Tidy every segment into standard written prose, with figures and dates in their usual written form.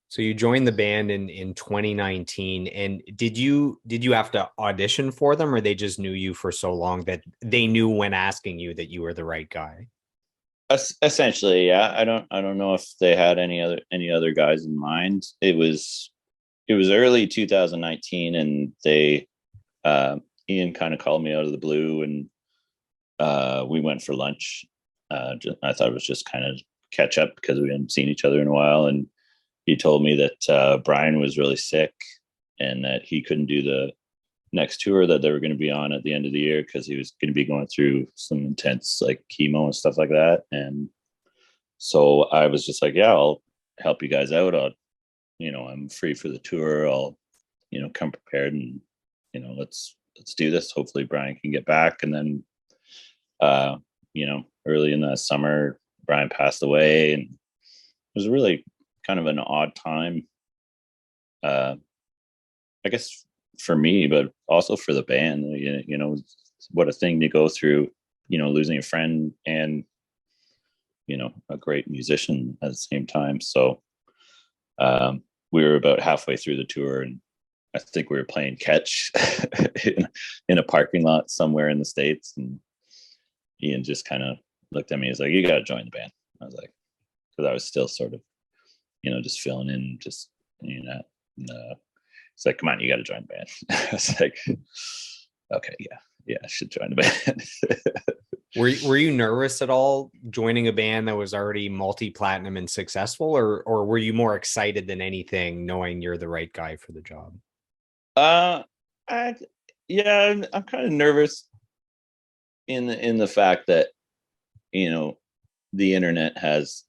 So you joined the band in 2019, and did you have to audition for them, or they just knew you for so long that they knew when asking you that you were the right guy? Essentially, yeah. I don't know if they had any other guys in mind. It was early 2019, and they uh, Ian kind of called me out of the blue, and we went for lunch. I thought it was just kind of catch up because we hadn't seen each other in a while, and he told me that Brian was really sick and that he couldn't do the next tour that they were going to be on at the end of the year because he was going to be going through some intense like chemo and stuff like that. And so I was just like, yeah, I'll help you guys out. I'm free for the tour. I'll, come prepared, and, let's do this. Hopefully Brian can get back. And then, early in the summer, Brian passed away, and it was really kind of an odd time. Uh, I guess for me, but also for the band, what a thing to go through, losing a friend and, a great musician at the same time. So, we were about halfway through the tour, and I think we were playing catch in a parking lot somewhere in the States. And Ian just kind of looked at me. He's like, "You got to join the band." I was like, because I was still sort of, just filling in, just, it's like, "Come on, you got to join the band." I was like, "Okay, yeah, yeah, I should join the band." Were you nervous at all joining a band that was already multi-platinum and successful, or were you more excited than anything knowing you're the right guy for the job? uh, I, yeah, I'm kind of nervous in the fact that, you know the internet has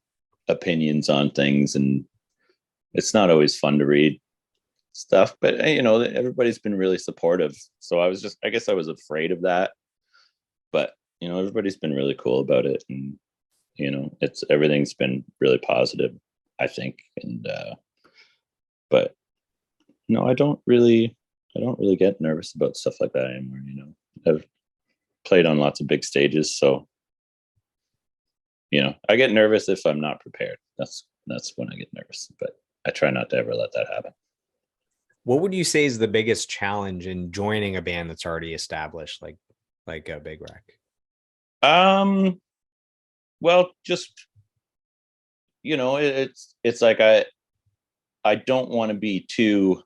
opinions on things, and it's not always fun to read stuff. But everybody's been really supportive, so I guess I was afraid of that. But everybody's been really cool about it, and it's everything's been really positive, I think. And but no, I don't really get nervous about stuff like that anymore. I've played on lots of big stages, so I get nervous if I'm not prepared. That's when I get nervous, but I try not to ever let that happen. What would you say is the biggest challenge in joining a band that's already established, like a Big Wreck? um well, just, it's like I don't want to be too,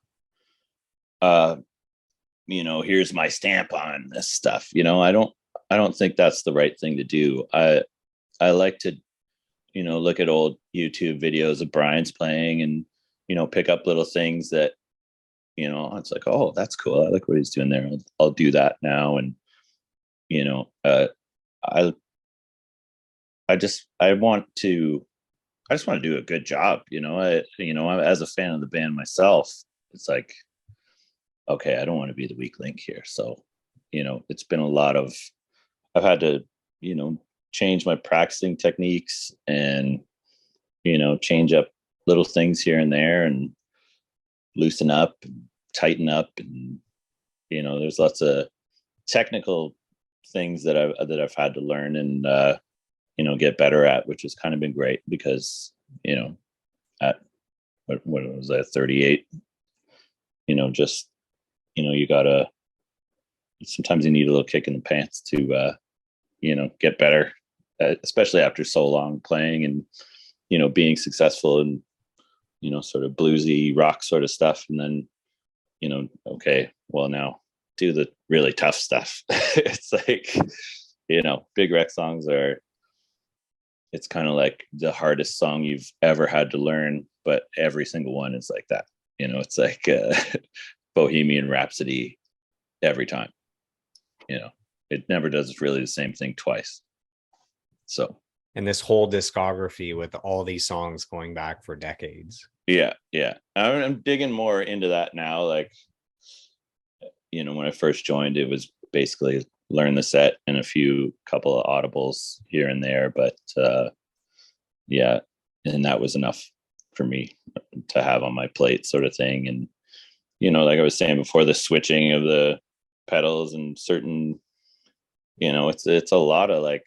uh here's my stamp on this stuff. I don't think that's the right thing to do. I like to, look at old YouTube videos of Brian's playing, and pick up little things that, it's like, oh, that's cool. I like what he's doing there. I'll do that now. And you know, uh, I I just want to do a good job. As a fan of the band myself, it's like, okay, I don't want to be the weak link here. So, it's been a lot of, I've had to, you know, change my practicing techniques, and, change up little things here and there, and loosen up, and tighten up. And, there's lots of technical things that I've had to learn, and, get better at, which has kind of been great because, at what was that, 38, just, you gotta, sometimes you need a little kick in the pants to, get better, especially after so long playing and, being successful and, sort of bluesy rock sort of stuff. And then, okay, well, now do the really tough stuff. It's like, Big Rec songs are, it's kind of like the hardest song you've ever had to learn, but every single one is like that. It's like Bohemian Rhapsody every time. You know, it never does really the same thing twice. So And this whole discography with all these songs going back for decades. yeah, yeah, I'm digging more into that now. Like, when I first joined, it was basically learn the set and a few couple of audibles here and there, but yeah, and that was enough for me to have on my plate, sort of thing. And like I was saying before, the switching of the pedals and certain, it's a lot of like,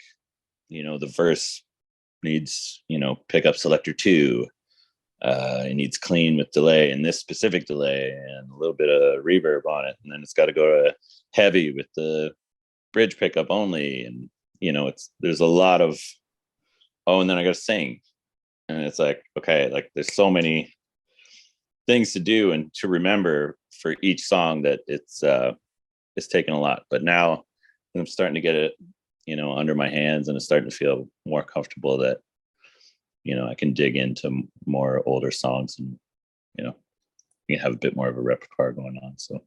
the verse needs, pickup selector two, it needs clean with delay and this specific delay and a little bit of reverb on it. And then it's got to go to heavy with the bridge pickup only. And, there's a lot of, and then I got to sing. And it's like, okay, like there's so many things to do and to remember for each song that it's taken a lot. But now I'm starting to get it, under my hands, and it's starting to feel more comfortable that, I can dig into more older songs and, you can have a bit more of a repertoire going on. So